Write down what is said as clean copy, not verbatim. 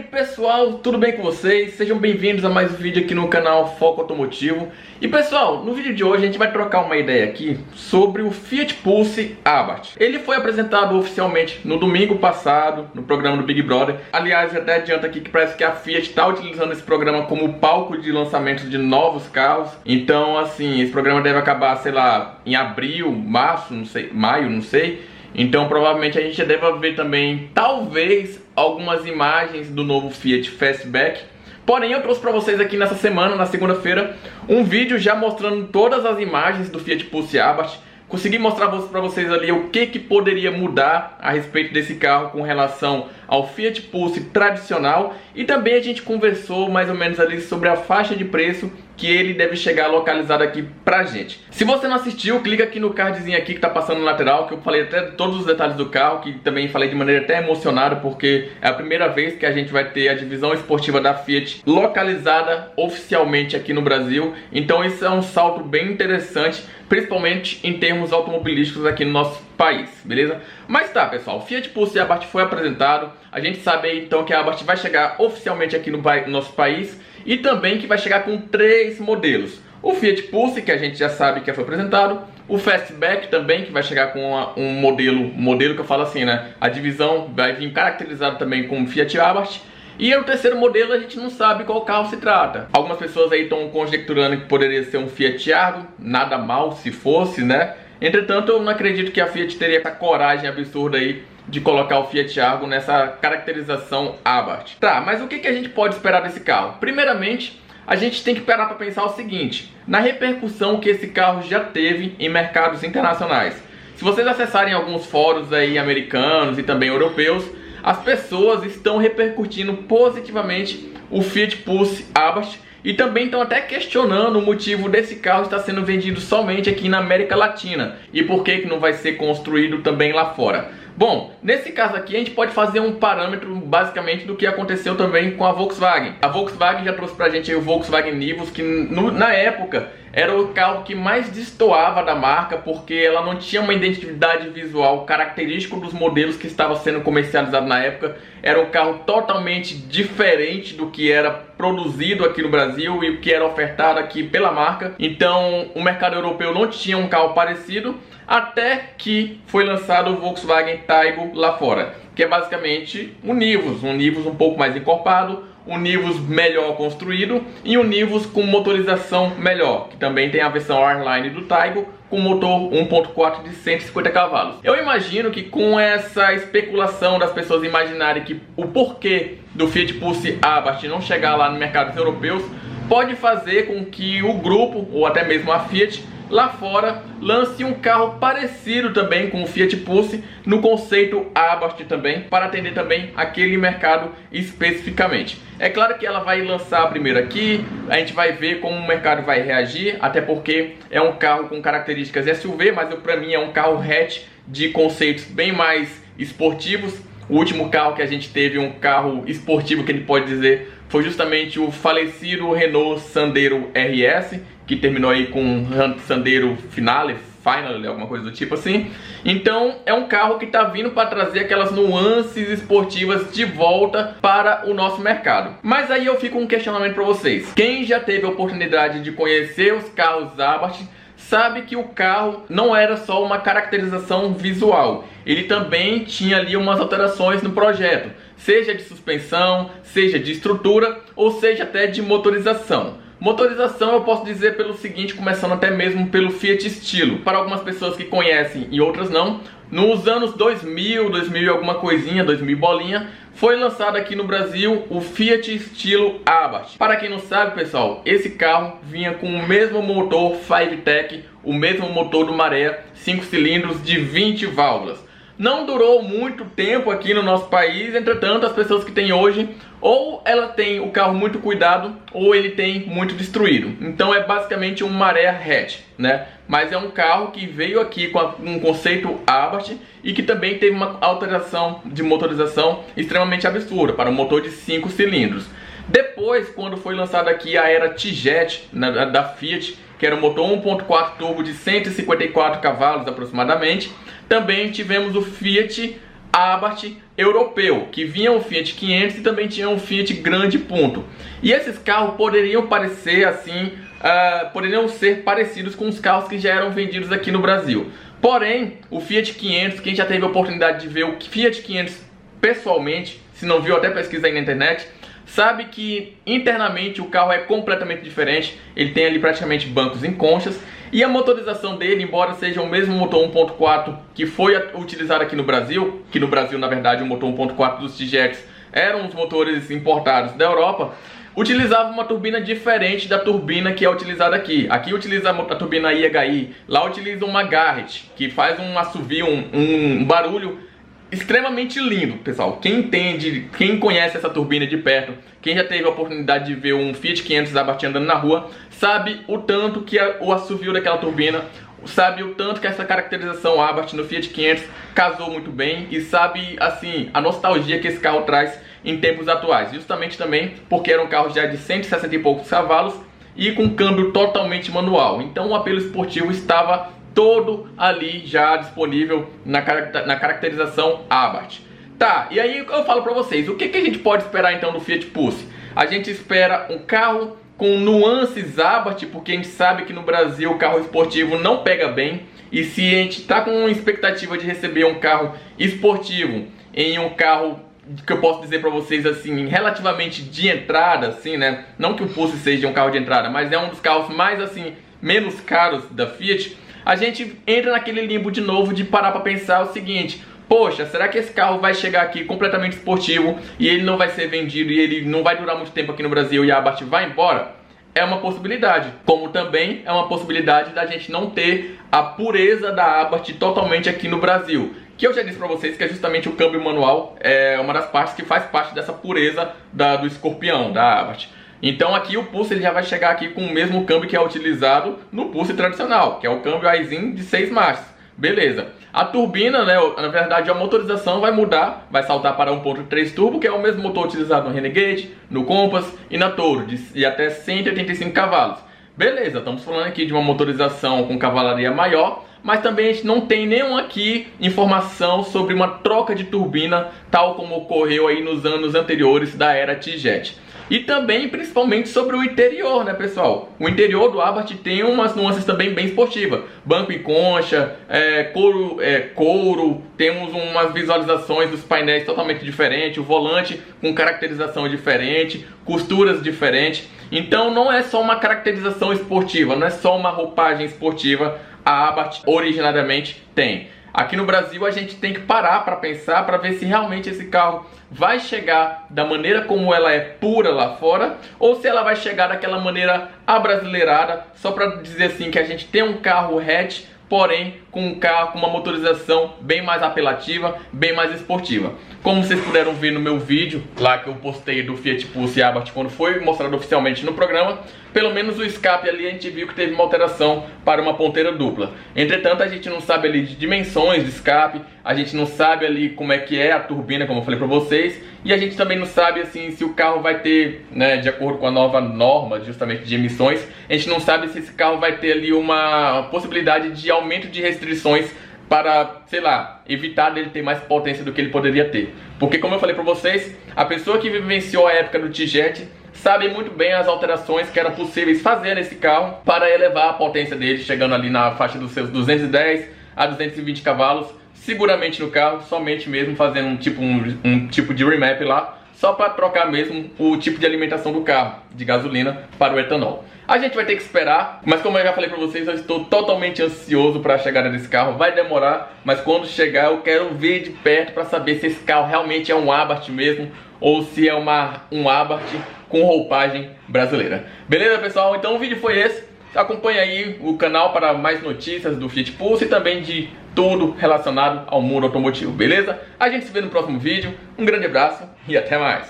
pessoal, tudo bem com vocês? Sejam bem-vindos a mais um vídeo aqui no canal Foco Automotivo. E pessoal, no vídeo de hoje a gente vai trocar uma ideia aqui sobre o Fiat Pulse Abarth. Ele foi apresentado oficialmente no domingo passado, no programa do Big Brother. Aliás, eu até adianto aqui que parece que a Fiat está utilizando esse programa como palco de lançamento de novos carros. Então, assim, esse programa deve acabar, sei lá, em abril, março, não sei, maio, não sei. Então provavelmente a gente já deve ver também, talvez, algumas imagens do novo Fiat Fastback. Porém, eu trouxe para vocês aqui nessa semana, na segunda-feira, um vídeo já mostrando todas as imagens do Fiat Pulse Abarth. Consegui mostrar para vocês ali o que poderia mudar a respeito desse carro com relação ao Fiat Pulse tradicional. E também a gente conversou mais ou menos ali sobre a faixa de preço que ele deve chegar localizado aqui pra gente. Se você não assistiu, clica aqui no cardzinho aqui que tá passando no lateral, que eu falei até todos os detalhes do carro, que também falei de maneira até emocionada, porque é a primeira vez que a gente vai ter a divisão esportiva da Fiat localizada oficialmente aqui no Brasil. Então isso é um salto bem interessante, principalmente em termos automobilísticos aqui no nosso país, beleza? Mas tá, pessoal, o Fiat Pulse Abarth foi apresentado. A gente sabe aí então que a Abarth vai chegar oficialmente aqui no nosso país, e também que vai chegar com 3 modelos. O Fiat Pulse, que a gente já sabe que foi apresentado. O Fastback também, que vai chegar com um modelo que eu falo assim, né? A divisão vai vir caracterizada também como Fiat Abarth. E o terceiro modelo a gente não sabe qual carro se trata. Algumas pessoas aí estão conjecturando que poderia ser um Fiat Argo. Nada mal se fosse, né? Entretanto, eu não acredito que a Fiat teria essa coragem absurda aí de colocar o Fiat Argo nessa caracterização Abarth. Tá, mas o que a gente pode esperar desse carro? Primeiramente, a gente tem que parar para pensar o seguinte: na repercussão que esse carro já teve em mercados internacionais. Se vocês acessarem alguns fóruns aí americanos e também europeus, as pessoas estão repercutindo positivamente o Fiat Pulse Abarth e também estão até questionando o motivo desse carro estar sendo vendido somente aqui na América Latina e por que não vai ser construído também lá fora. Bom, nesse caso aqui a gente pode fazer um parâmetro basicamente do que aconteceu também com a Volkswagen. A Volkswagen já trouxe pra gente aí o Volkswagen Nivus, que na época era o carro que mais destoava da marca, porque ela não tinha uma identidade visual característica dos modelos que estavam sendo comercializados na época. Era um carro totalmente diferente do que era produzido aqui no Brasil e o que era ofertado aqui pela marca. Então o mercado europeu não tinha um carro parecido, até que foi lançado o Volkswagen Taigo lá fora, que é basicamente um Nivus um pouco mais encorpado, um Nivus melhor construído e um Nivus com motorização melhor, que também tem a versão R-Line do Taigo com motor 1.4 de 150 cavalos. Eu imagino que com essa especulação das pessoas imaginarem que o porquê do Fiat Pulse Abarth não chegar lá nos mercados europeus pode fazer com que o grupo, ou até mesmo a Fiat, lá fora lance um carro parecido também com o Fiat Pulse no conceito Abarth também, para atender também aquele mercado especificamente. É claro que ela vai lançar primeiro aqui, a gente vai ver como o mercado vai reagir, até porque é um carro com características SUV, mas para mim é um carro hatch de conceitos bem mais esportivos. O último carro que a gente teve, um carro esportivo que a gente pode dizer, foi justamente o falecido Renault Sandero RS, que terminou aí com Sandero Finale, alguma coisa do tipo assim. Então é um carro que está vindo para trazer aquelas nuances esportivas de volta para o nosso mercado. Mas aí eu fico com um questionamento para vocês. Quem já teve a oportunidade de conhecer os carros Abarth sabe que o carro não era só uma caracterização visual, ele também tinha ali umas alterações no projeto, seja de suspensão, seja de estrutura ou seja até de motorização. Motorização eu posso dizer pelo seguinte, começando até mesmo pelo Fiat Stilo. Para algumas pessoas que conhecem e outras não, nos anos 2000 e alguma coisinha, 2000 bolinha, foi lançado aqui no Brasil o Fiat Stilo Abarth. Para quem não sabe, pessoal, esse carro vinha com o mesmo motor 5TEC, o mesmo motor do Maré, 5 cilindros de 20 válvulas. Não durou muito tempo aqui no nosso país, entretanto as pessoas que têm hoje, ou ela tem o carro muito cuidado, ou ele tem muito destruído. Então é basicamente um Maré hatch, né? Mas é um carro que veio aqui com um conceito Abarth e que também teve uma alteração de motorização extremamente absurda, para um motor de 5 cilindros. Depois, quando foi lançada aqui a era T-Jet da Fiat, que era um motor 1.4 turbo de 154 cavalos aproximadamente, também tivemos o Fiat Abarth europeu, que vinha um Fiat 500 e também tinha um Fiat grande ponto. E esses carros poderiam parecer assim, poderiam ser parecidos com os carros que já eram vendidos aqui no Brasil. Porém, o Fiat 500, quem já teve a oportunidade de ver o Fiat 500 pessoalmente, se não viu, até pesquisa aí na internet, sabe que internamente o carro é completamente diferente. Ele tem ali praticamente bancos em conchas. E a motorização dele, embora seja o mesmo motor 1.4 que foi utilizado aqui no Brasil, que no Brasil, na verdade, o motor 1.4 dos T-Jex eram os motores importados da Europa, utilizava uma turbina diferente da turbina que é utilizada aqui. Aqui utiliza a turbina IHI, lá utiliza uma Garrett, que faz um assovio, um barulho extremamente lindo, pessoal. Quem entende, quem conhece essa turbina de perto, quem já teve a oportunidade de ver um Fiat 500 Abarth andando na rua, sabe o tanto que o assovio daquela turbina, sabe o tanto que essa caracterização Abarth no Fiat 500 casou muito bem e sabe, assim, a nostalgia que esse carro traz em tempos atuais. Justamente também porque era um carro já de 160 e poucos cavalos e com câmbio totalmente manual. Então o apelo esportivo estava todo ali já disponível na caracterização Abarth. Tá, e aí eu falo pra vocês, o que a gente pode esperar então do Fiat Pulse? A gente espera um carro com nuances Abarth, porque a gente sabe que no Brasil o carro esportivo não pega bem. E se a gente tá com uma expectativa de receber um carro esportivo em um carro que eu posso dizer pra vocês assim, relativamente de entrada, assim, né? Não que o Pulse seja um carro de entrada, mas é um dos carros mais assim, menos caros da Fiat. A gente entra naquele limbo de novo de parar para pensar o seguinte: poxa, será que esse carro vai chegar aqui completamente esportivo e ele não vai ser vendido e ele não vai durar muito tempo aqui no Brasil e a Abarth vai embora? É uma possibilidade, como também é uma possibilidade da gente não ter a pureza da Abarth totalmente aqui no Brasil, que eu já disse para vocês que é justamente o câmbio manual, é uma das partes que faz parte dessa pureza do escorpião, da Abarth. Então aqui o Pulse ele já vai chegar aqui com o mesmo câmbio que é utilizado no Pulse tradicional, que é o câmbio Aisin de 6 marchas. Beleza. A turbina, né, na verdade a motorização vai mudar, vai saltar para 1.3 turbo, que é o mesmo motor utilizado no Renegade, no Compass e na Toro, de até 185 cavalos. Beleza, estamos falando aqui de uma motorização com cavalaria maior, mas também a gente não tem nenhum aqui informação sobre uma troca de turbina, tal como ocorreu aí nos anos anteriores da era T-Jet. E também, principalmente, sobre o interior, né, pessoal? O interior do Abarth tem umas nuances também bem esportivas. Banco em concha, couro, temos umas visualizações dos painéis totalmente diferentes, o volante com caracterização diferente, costuras diferentes. Então não é só uma caracterização esportiva, não é só uma roupagem esportiva, a Abarth originariamente tem. Aqui no Brasil a gente tem que parar para pensar, para ver se realmente esse carro vai chegar da maneira como ela é pura lá fora, ou se ela vai chegar daquela maneira abrasileirada, só para dizer assim que a gente tem um carro hatch, porém com um carro com uma motorização bem mais apelativa, bem mais esportiva. Como vocês puderam ver no meu vídeo lá que eu postei do Fiat Pulse Abarth quando foi mostrado oficialmente no programa, pelo menos o escape ali a gente viu que teve uma alteração para uma ponteira dupla. Entretanto, a gente não sabe ali de dimensões de escape, a gente não sabe ali como é que é a turbina, como eu falei para vocês, e a gente também não sabe assim se o carro vai ter, né, de acordo com a nova norma justamente de emissões, a gente não sabe se esse carro vai ter ali uma possibilidade de aumento de restrições para, sei lá, evitar dele ter mais potência do que ele poderia ter. Porque como eu falei para vocês, a pessoa que vivenciou a época do T-Jet sabe muito bem as alterações que eram possíveis fazer nesse carro para elevar a potência dele, chegando ali na faixa dos seus 210 a 220 cavalos, seguramente no carro, somente mesmo fazendo um tipo de remap lá, só para trocar mesmo o tipo de alimentação do carro, de gasolina para o etanol. A gente vai ter que esperar, mas como eu já falei para vocês, eu estou totalmente ansioso para a chegada desse carro. Vai demorar, mas quando chegar eu quero ver de perto para saber se esse carro realmente é um Abarth mesmo, ou se é um Abarth com roupagem brasileira. Beleza, pessoal? Então o vídeo foi esse. Acompanhe aí o canal para mais notícias do Fiat Pulse e também de tudo relacionado ao mundo automotivo, beleza? A gente se vê no próximo vídeo. Um grande abraço e até mais!